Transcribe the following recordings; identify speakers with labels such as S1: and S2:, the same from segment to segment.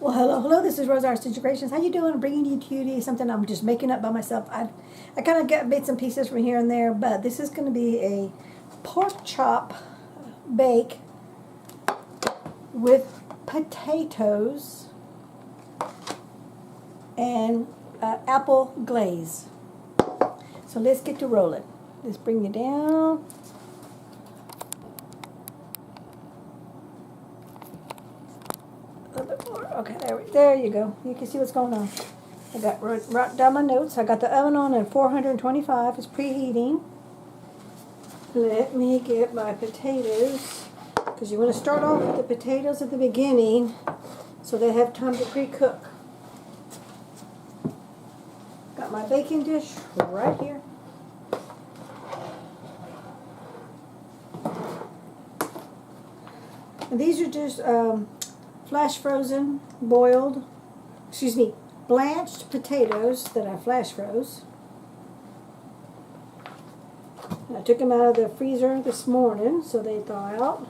S1: Well, hello, this is Rosa Stitch Creations. How you doing? I'm bringing you cutie, something I'm just making up by myself. I kind of got bits and pieces from here and there, but this is going to be a pork chop bake with potatoes and apple glaze. So let's get to rolling. Let's bring you down. A little bit more. Okay, there you go. You can see what's going on. I got wrote down my notes. I got the oven on at 425. It's preheating. Let me get my potatoes, because you want to start off with the potatoes at the beginning so they have time to pre-cook. Got my baking dish right here. And these are just flash frozen, blanched potatoes that I flash froze. I took them out of the freezer this morning so they thaw out.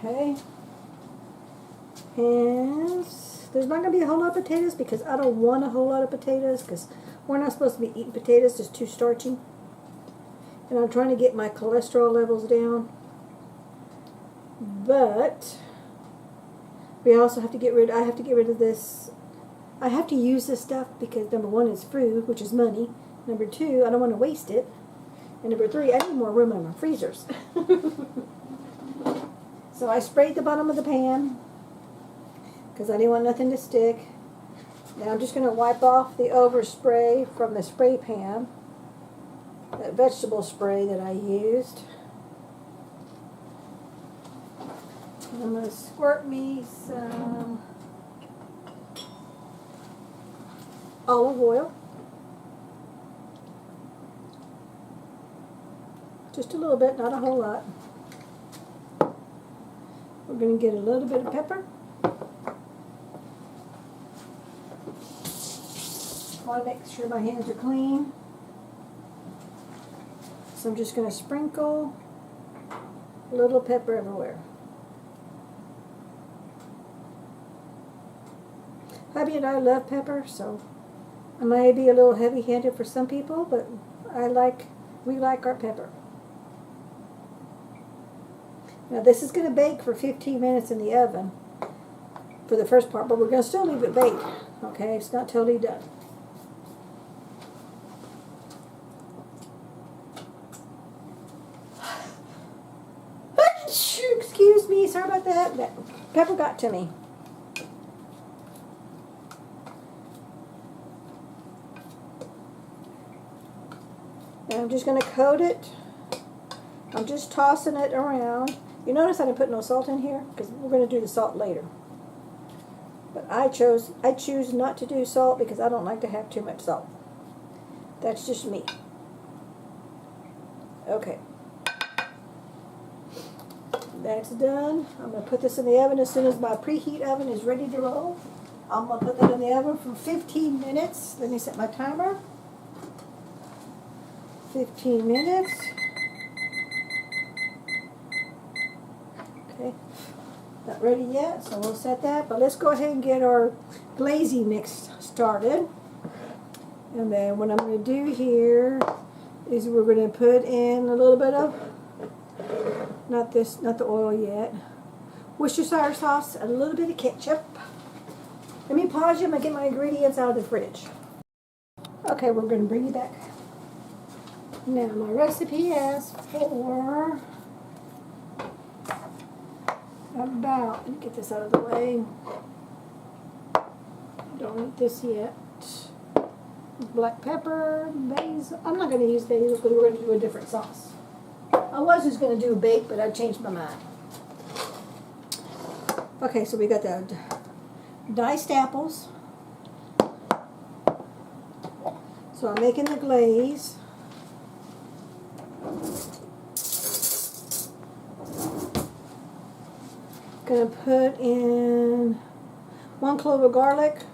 S1: Okay. And there's not going to be a whole lot of potatoes because I don't want a whole lot of potatoes because we're not supposed to be eating potatoes. It's too starchy. And I'm trying to get my cholesterol levels down. But we also have to get rid, I have to get rid of this. I have to use this stuff because number one is food, which is money. Number two, I don't want to waste it. And number three, I need more room in my freezers. So I sprayed the bottom of the pan because I didn't want nothing to stick. Now I'm just going to wipe off the overspray from the spray pan. That vegetable spray that I used. I'm going to squirt me some olive oil. Just a little bit, not a whole lot. We're going to get a little bit of pepper. I want to make sure my hands are clean. So I'm just going to sprinkle a little pepper everywhere. Hubby and I love pepper, so I may be a little heavy-handed for some people, but we like our pepper. Now this is going to bake for 15 minutes in the oven for the first part, but we're going to still leave it bake. Okay, it's not totally done. Excuse me, sorry about that. That pepper got to me. And I'm just going to coat it. I'm just tossing it around. You notice I didn't put no salt in here because we're going to do the salt later. But I choose not to do salt because I don't like to have too much salt. That's just me. Okay. That's done. I'm going to put this in the oven as soon as my preheat oven is ready to roll. I'm going to put that in the oven for 15 minutes. Let me set my timer. 15 minutes. Okay. Not ready yet, so we'll set that. But let's go ahead and get our glazing mix started. And then what I'm going to do here is we're going to put in a little bit of not the oil yet. Worcestershire sauce, a little bit of ketchup. Let me pause you. I'm going to get my ingredients out of the fridge. Okay, we're going to bring you back. Now, my recipe asks for about, let me get this out of the way. Don't need this yet. Black pepper, basil. I'm not going to use basil because we're going to do a different sauce. I was just going to do a bake, but I changed my mind. Okay, so we got the diced apples. So I'm making the glaze. Going to put in 1 clove of garlic.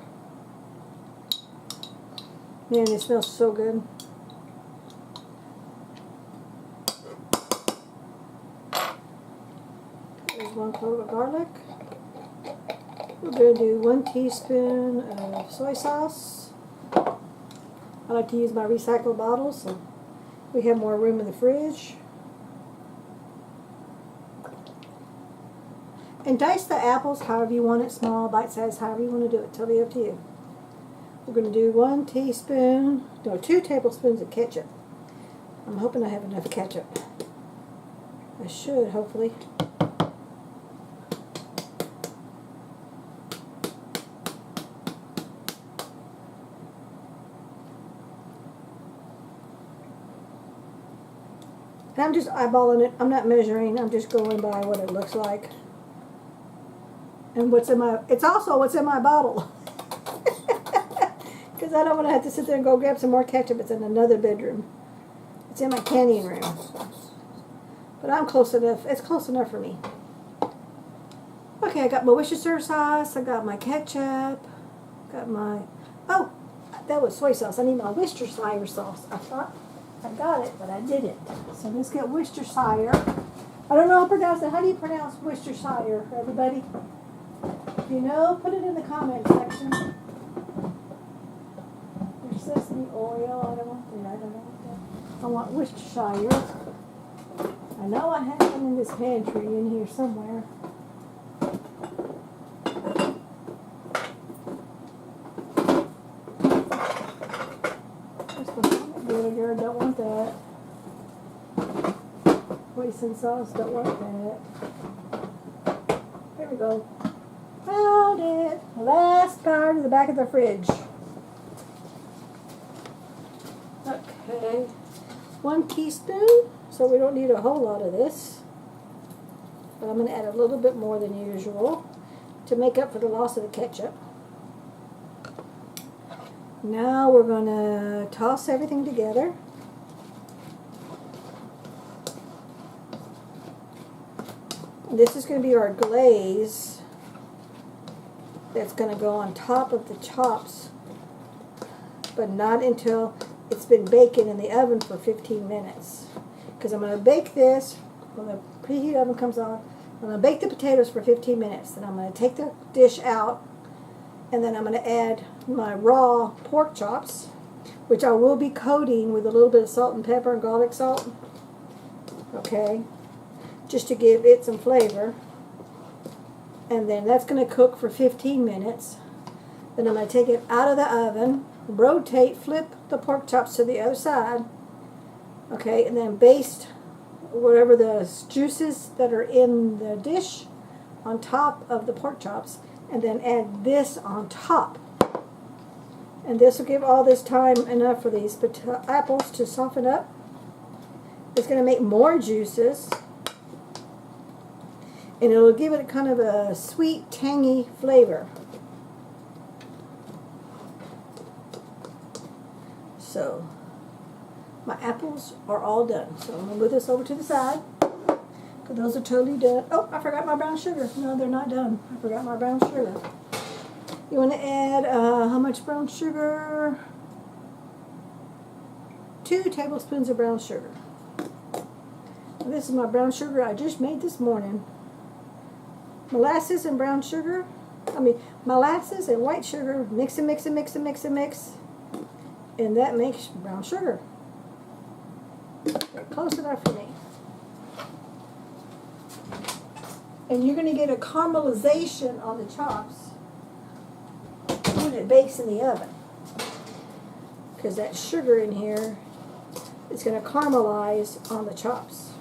S1: Man, it smells so good. There's 1 clove of garlic. We're going to do 1 teaspoon of soy sauce. I like to use my recycled bottles, so we have more room in the fridge. And dice the apples however you want it, small, bite size, however you want to do it. Totally up to you. We're going to do 2 tablespoons of ketchup. I'm hoping I have enough ketchup. I should, hopefully. And I'm just eyeballing it. I'm not measuring. I'm just going by what it looks like. And it's also what's in my bottle. Because I don't want to have to sit there and go grab some more ketchup. It's in another bedroom. It's in my canning room. But I'm close enough. It's close enough for me. Okay, I got my Worcestershire sauce. I got my ketchup. Got my... Oh, that was soy sauce. I need my Worcestershire sauce. I thought I got it, but I didn't. So let's get Worcestershire. I don't know how to pronounce it. How do you pronounce Worcestershire, everybody? If you know, put it in the comment section. There's sesame oil. I don't know. I want Worcestershire. I know I have them in this pantry in here somewhere. This balsamic vinegar, don't want that. Hoisin sauce, don't want that. There we go. Found it. Last part of the back of the fridge. Okay. 1 teaspoon. So we don't need a whole lot of this. But I'm going to add a little bit more than usual to make up for the loss of the ketchup. Now we're going to toss everything together. This is going to be our glaze that's going to go on top of the chops, but not until it's been baking in the oven for 15 minutes. Because I'm going to bake this when the preheat oven comes on. I'm going to bake the potatoes for 15 minutes. Then I'm going to take the dish out, and then I'm going to add my raw pork chops, which I will be coating with a little bit of salt and pepper and garlic salt. Okay, just to give it some flavor. And then that's going to cook for 15 minutes. Then I'm going to take it out of the oven, rotate, flip the pork chops to the other side. Okay, and then baste whatever the juices that are in the dish on top of the pork chops, and then add this on top. And this will give all this time enough for these apples to soften up. It's going to make more juices, and it'll give it kind of a sweet, tangy flavor. So my apples are all done. So I'm going to move this over to the side, because those are totally done. Oh, I forgot my brown sugar. No, they're not done. I forgot my brown sugar. You want to add how much brown sugar? 2 tablespoons of brown sugar. And this is my brown sugar I just made this morning. Molasses and brown sugar. Molasses and white sugar. Mix and mix and mix and mix and mix. And that makes brown sugar. Close enough for me. And you're going to get a caramelization on the chops when it bakes in the oven. Because that sugar in here is going to caramelize on the chops.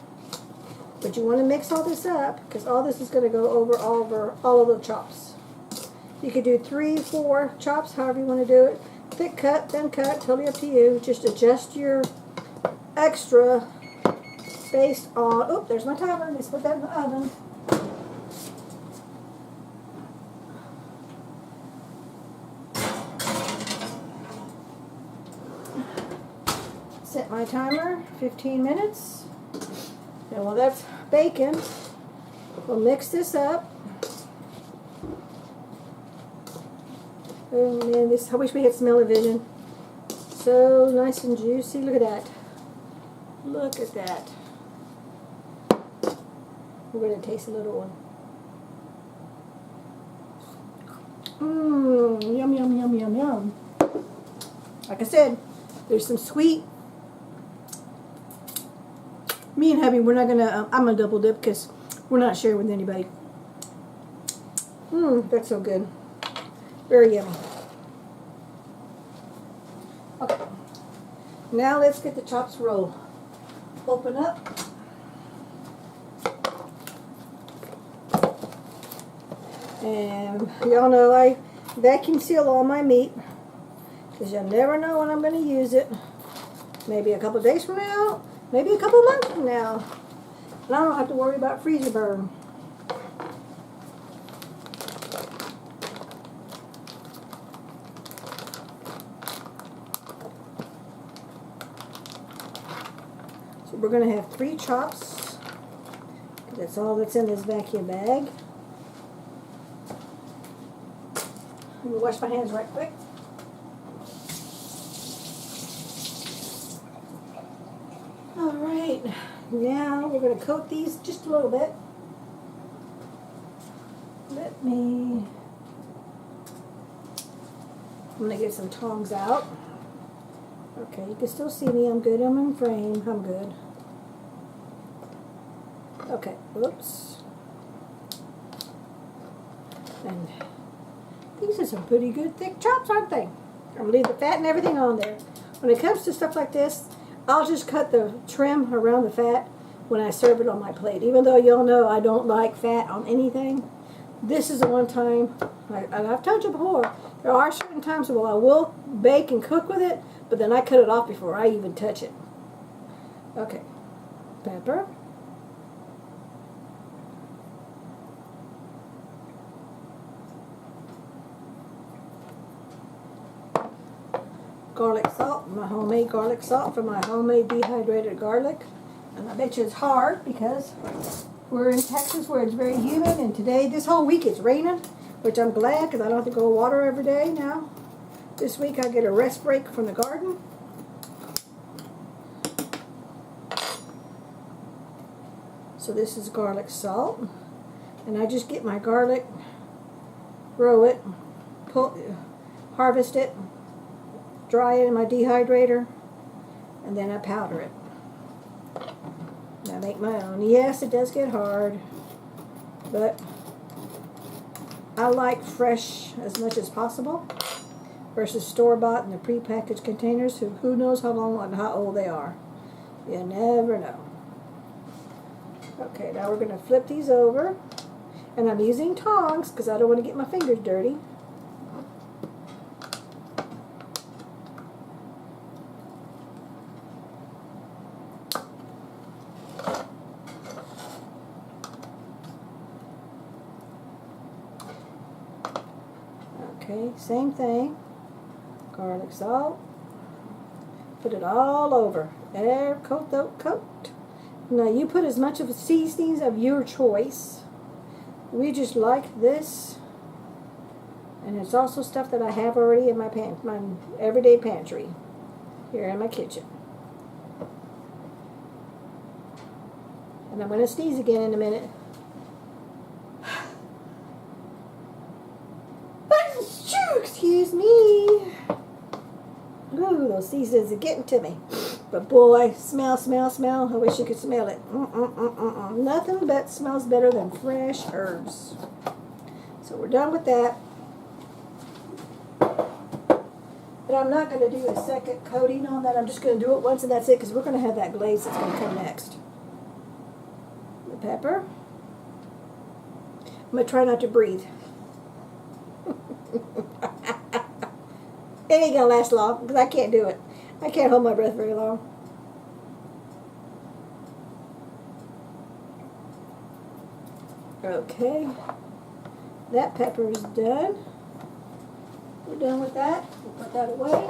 S1: But you want to mix all this up, because all this is going to go over all of the chops. You could do 3, 4 chops, however you want to do it. Thick cut, thin cut, totally up to you. Just adjust your extra based on... Oh, there's my timer. Let's put that in the oven. Set my timer, 15 minutes. And while that's baking, we'll mix this up. Oh man, I wish we had smell-o-vision. So nice and juicy. Look at that. Look at that. We're going to taste a little one. Yum, yum, yum, yum, yum. Like I said, there's some sweet. Me and hubby, we're not gonna, I'm gonna double dip because we're not sharing with anybody. That's so good. Very yummy. Okay. Now let's get the chops roll. Open up. And y'all know I vacuum seal all my meat because you never know when I'm going to use it. Maybe a couple days from now, maybe a couple months from now. And I don't have to worry about freezer burn. So we're going to have 3 chops. That's all that's in this vacuum bag. Let me wash my hands right quick. Alright, now we're going to coat these just a little bit. I'm going to get some tongs out. Okay, you can still see me. I'm good. I'm in frame. I'm good. Okay, whoops. And these are some pretty good thick chops, aren't they? I'm going to leave the fat and everything on there. When it comes to stuff like this, I'll just cut the trim around the fat when I serve it on my plate. Even though y'all know I don't like fat on anything, this is the one time, and I've told you before, there are certain times where I will bake and cook with it, but then I cut it off before I even touch it. Okay, pepper. Garlic salt, my homemade garlic salt for my homemade dehydrated garlic. And I bet you it's hard because we're in Texas where it's very humid, and today, this whole week it's raining, which I'm glad because I don't have to go water every day now. This week I get a rest break from the garden. So this is garlic salt. And I just get my garlic, grow it, harvest it, dry it in my dehydrator, and then I powder it. And I make my own. Yes, it does get hard, but I like fresh as much as possible versus store-bought in the prepackaged containers who knows how long and how old they are. You never know. Okay, now we're going to flip these over, and I'm using tongs because I don't want to get my fingers dirty. Okay, same thing. Garlic salt. Put it all over. There, coat. Now you put as much of the seasonings of your choice. We just like this. And it's also stuff that I have already in my everyday pantry here in my kitchen. And I'm going to sneeze again in a minute. Excuse me. Ooh, those seasons are getting to me. But boy, smell. I wish you could smell it. Nothing but smells better than fresh herbs. So we're done with that. But I'm not going to do a second coating on that. I'm just going to do it once and that's it, because we're going to have that glaze that's going to come next. The pepper. I'm going to try not to breathe. It ain't going to last long because I can't do it. I can't hold my breath very long. Okay. That pepper is done. We're done with that. We'll put that away.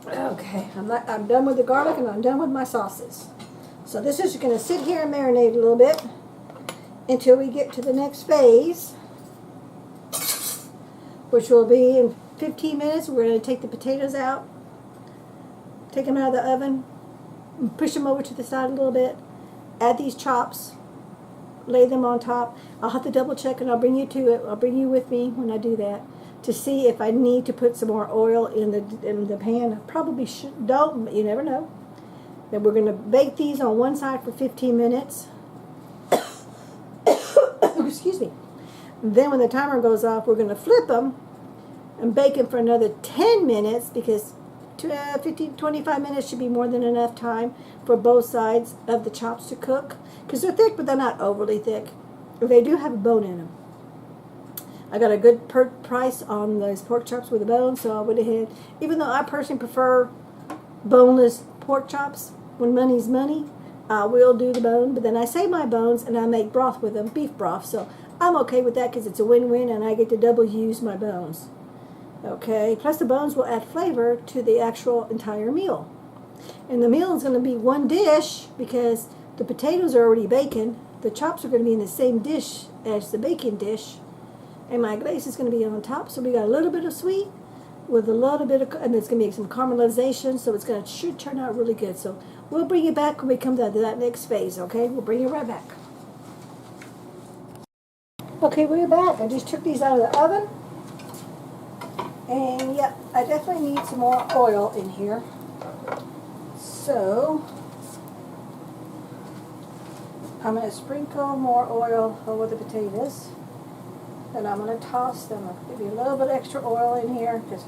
S1: Okay. I'm done with the garlic and I'm done with my sauces. So this is going to sit here and marinate a little bit until we get to the next phase, which will be in 15 minutes. We're going to take the potatoes out, take them out of the oven, and push them over to the side a little bit, add these chops, lay them on top. I'll have to double check and I'll bring you to it. I'll bring you with me when I do that to see if I need to put some more oil in the pan. I probably don't, but you never know. Then we're going to bake these on one side for 15 minutes. Excuse me. Then when the timer goes off, we're going to flip them and bake them for another 10 minutes because 25 minutes should be more than enough time for both sides of the chops to cook. Because they're thick, but they're not overly thick. They do have a bone in them. I got a good price on those pork chops with a bone, so I went ahead. Even though I personally prefer boneless pork chops, when money's money, I will do the bone. But then I save my bones and I make broth with them, beef broth. So I'm okay with that because it's a win-win and I get to double use my bones. Okay, plus the bones will add flavor to the actual entire meal. And the meal is going to be one dish because the potatoes are already baking. The chops are going to be in the same dish as the baking dish. And my glaze is going to be on top. So we got a little bit of sweet with a little bit of, and it's going to be some caramelization. So it's going to should turn out really good. So we'll bring you back when we come to that next phase, okay? We'll bring you right back. Okay, we're back. I just took these out of the oven. And yep, I definitely need some more oil in here. So I'm going to sprinkle more oil over the potatoes. Then I'm going to toss them. Maybe a little bit extra oil in here because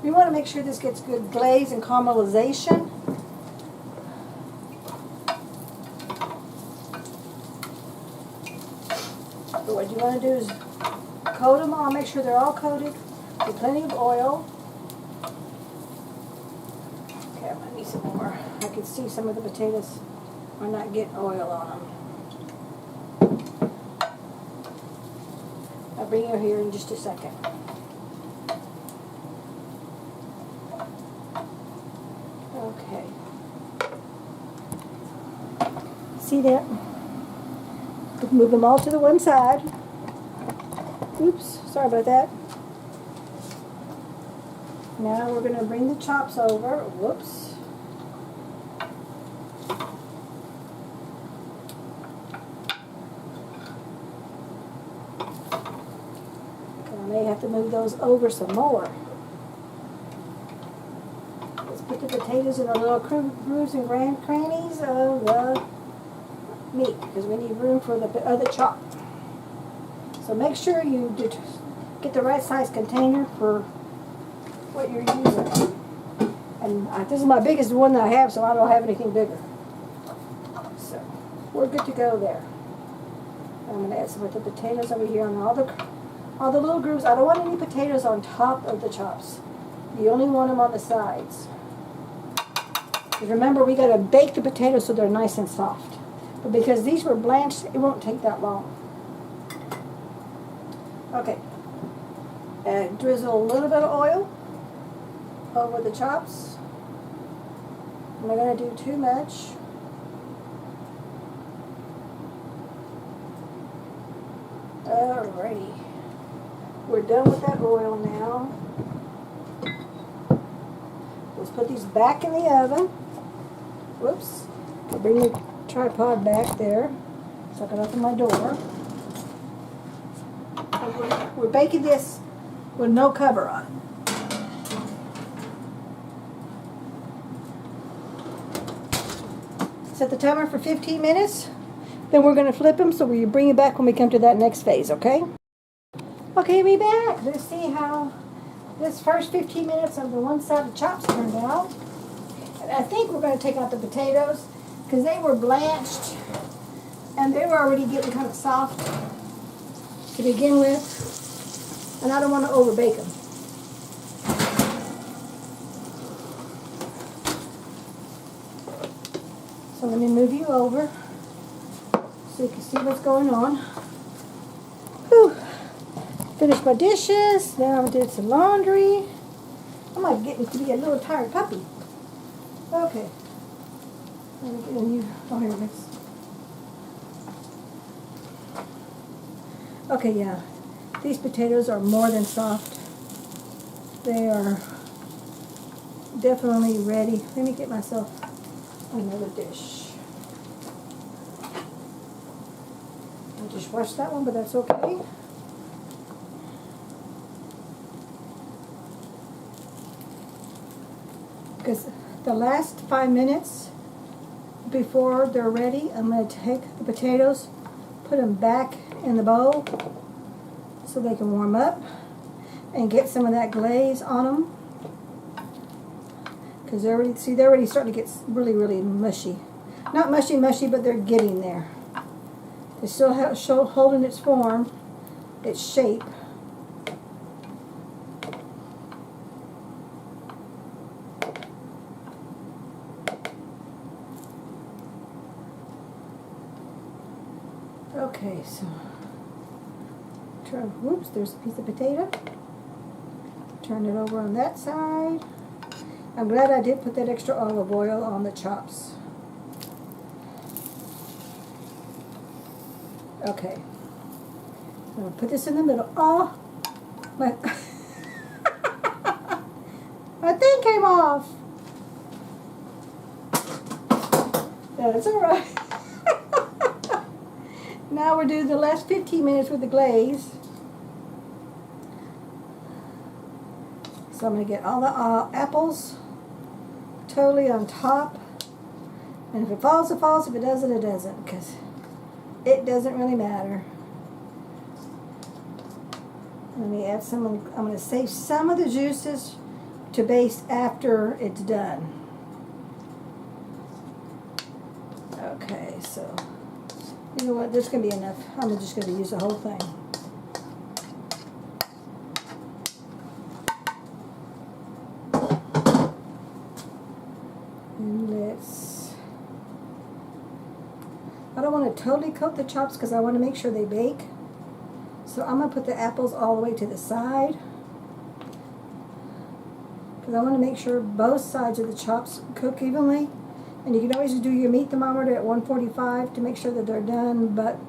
S1: we want to make sure this gets good glaze and caramelization. But what you want to do is coat them all. Make sure they're all coated with plenty of oil. Okay, I'm going to need some more. I can see some of the potatoes are not getting oil on them. I'll bring you here in just a second. Okay. See that? Move them all to the one side. Oops, sorry about that. Now we're going to bring the chops over. Whoops. I may have to move those over some more. Let's put the potatoes in the little grooves and crannies of the meat because we need room for the other chop. So make sure you get the right size container for what you're using. And this is my biggest one that I have, so I don't have anything bigger. So we're good to go there. I'm going to add some of the potatoes over here on all the little grooves. I don't want any potatoes on top of the chops. You only want them on the sides. Because remember, we got to bake the potatoes so they're nice and soft. But because these were blanched, it won't take that long. Okay. And drizzle a little bit of oil over the chops. I'm not going to do too much. Alrighty. We're done with that oil now. Let's put these back in the oven. Whoops. I'll bring the tripod back there. So I can open my door. We're baking this with no cover on. Set the timer for 15 minutes. Then we're going to flip them, so we'll bring it back when we come to that next phase, okay? Okay, we're back. Let's see how this first 15 minutes of the one side of chops turned out. And I think we're going to take out the potatoes because they were blanched and they were already getting kind of soft to begin with. And I don't want to overbake them. So let me move you over so you can see what's going on. Whew. Finished my dishes. Now I did some laundry. I might get to be a little tired puppy. Okay. Let me get in you. Oh, here it is. Okay, yeah. These potatoes are more than soft. They are definitely ready. Let me get myself another dish. dishwash that one, but that's okay. Because the last 5 minutes before they're ready, I'm going to take the potatoes, put them back in the bowl so they can warm up and get some of that glaze on them. Because they're already starting to get really, really mushy. Not mushy, but they're getting there. They still have holding its form, its shape. Okay, so whoops, there's a piece of potato. Turn it over on that side. I'm glad I did put that extra olive oil on the chops. Okay. I'm going to put this in the middle. Oh, my, my thing came off. That's all right. Now we're doing the last 15 minutes with the glaze. So I'm going to get all the apples totally on top. And if it falls, it falls. If it doesn't, it doesn't. Because it doesn't really matter. Let me add some. I'm going to save some of the juices to baste after it's done. Okay, so you know what? There's going to be enough. I'm just going to use the whole thing. And I don't want to totally coat the chops because I want to make sure they bake. So I'm going to put the apples all the way to the side. Because I want to make sure both sides of the chops cook evenly. And you can always do your meat thermometer at 145 to make sure that they're done. But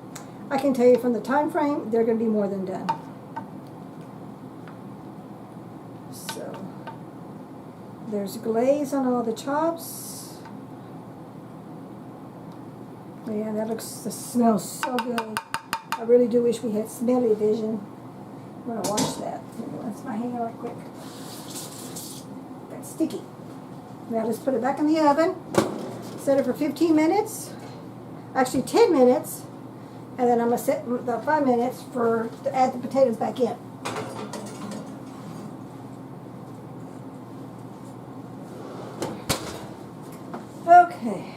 S1: I can tell you from the time frame, they're going to be more than done. So there's glaze on all the chops. Yeah, that smells so good. I really do wish we had smelly vision. I'm going to wash that. Rinse my hand real quick. That's sticky. Now just put it back in the oven. Set it for 15 minutes. Actually 10 minutes. And then I'm going to set the 5 minutes to add the potatoes back in. Okay.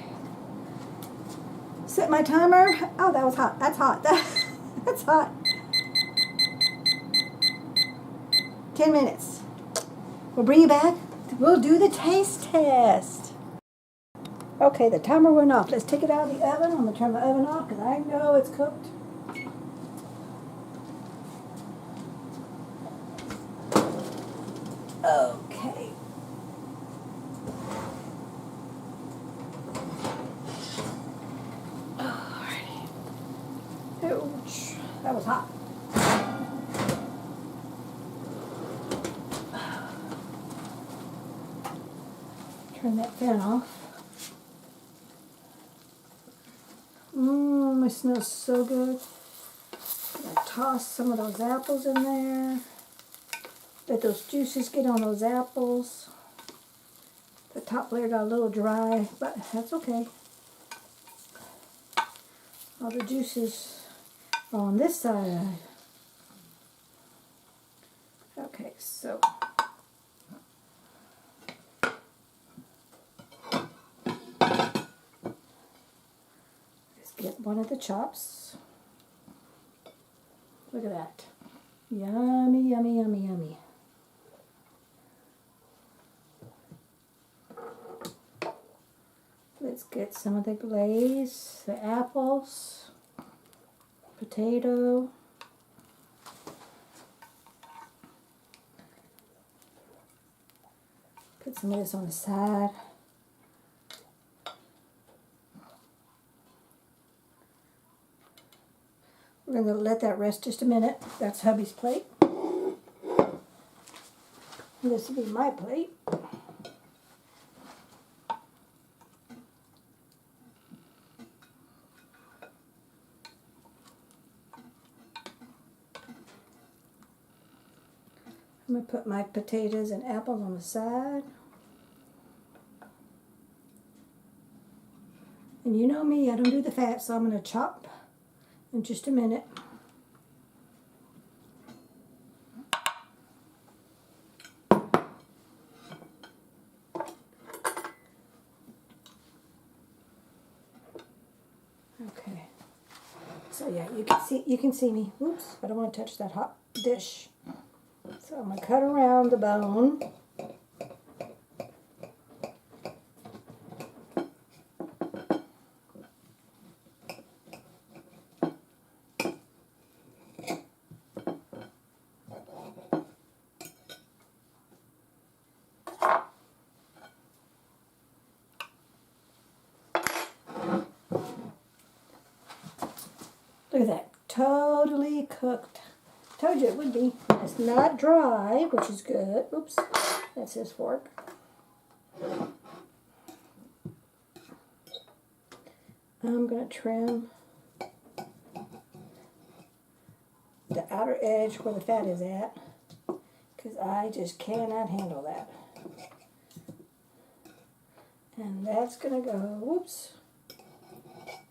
S1: Set my timer. Oh, that was hot. That's hot. That's hot. 10 minutes. We'll bring you back. We'll do the taste test. Okay, the timer went off. Let's take it out of the oven. I'm going to turn the oven off because I know it's cooked. Okay. Alrighty. Ouch. That was hot. Turn that fan off. It smells so good. I'm going to toss some of those apples in there. Let those juices get on those apples. The top layer got a little dry, but that's okay. All the juices are on this side. Okay, so get one of the chops. Look at that. Yummy, yummy, yummy, yummy. Let's get some of the glaze, the apples, potato. Put some of this on the side. We're going to let that rest just a minute. That's hubby's plate. This will be my plate. I'm going to put my potatoes and apples on the side. And you know me, I don't do the fat, so I'm going to chop in just a minute. Okay. So yeah, you can see me. Oops, I don't want to touch that hot dish. So I'm going to cut around the bone. Look at that, totally cooked. Told you it would be. It's not dry, which is good. Oops, that's his fork. I'm going to trim the outer edge where the fat is at, because I just cannot handle that. And that's going to go, whoops,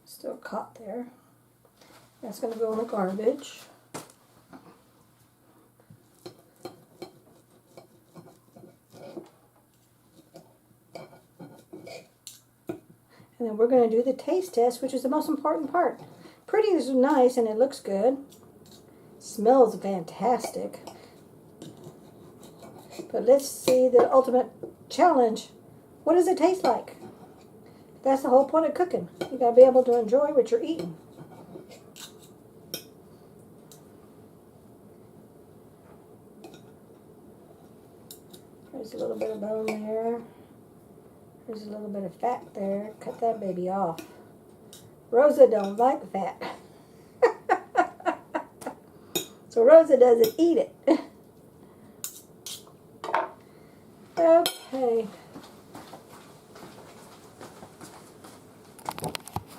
S1: still caught there. That's going to go in the garbage. And then we're going to do the taste test, which is the most important part. Pretty is nice and it looks good. Smells fantastic. But let's see the ultimate challenge. What does it taste like? That's the whole point of cooking. You got to be able to enjoy what you're eating. There's a little bit of bone there. There's a little bit of fat there. Cut that baby off. Rosa don't like fat. So Rosa doesn't eat it. Okay.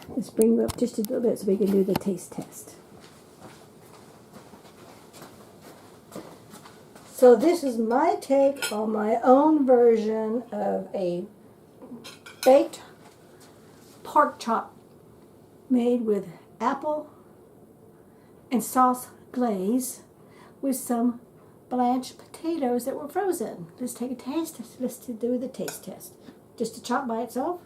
S1: Let's bring you up just a little bit so we can do the taste test. So this is my take on my own version of a baked pork chop made with apple and sauce glaze with some blanched potatoes that were frozen. Let's take a taste. Let's do the taste test. Just a chop by itself.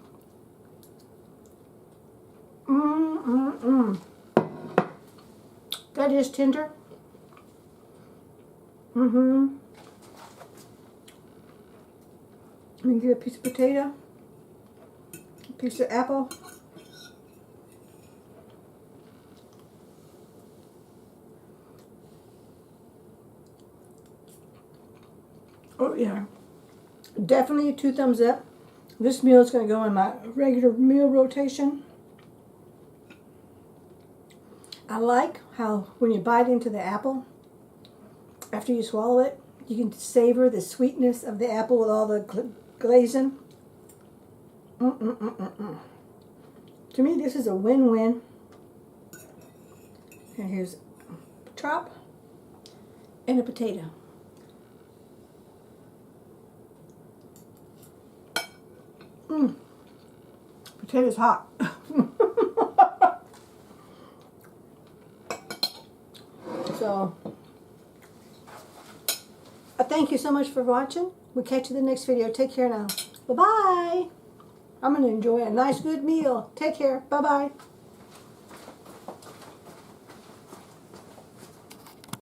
S1: That is tender. Let me get a piece of potato, a piece of apple. Oh yeah, definitely 2 thumbs up. This meal is going to go in my regular meal rotation. I like how when you bite into the apple, after you swallow it, you can savor the sweetness of the apple with all the glazing. To me, this is a win-win. And here's a chop and a potato. Potato's hot. So, thank you so much for watching. We'll catch you in the next video. Take care now. Bye-bye. I'm going to enjoy a nice, good meal. Take care. Bye-bye.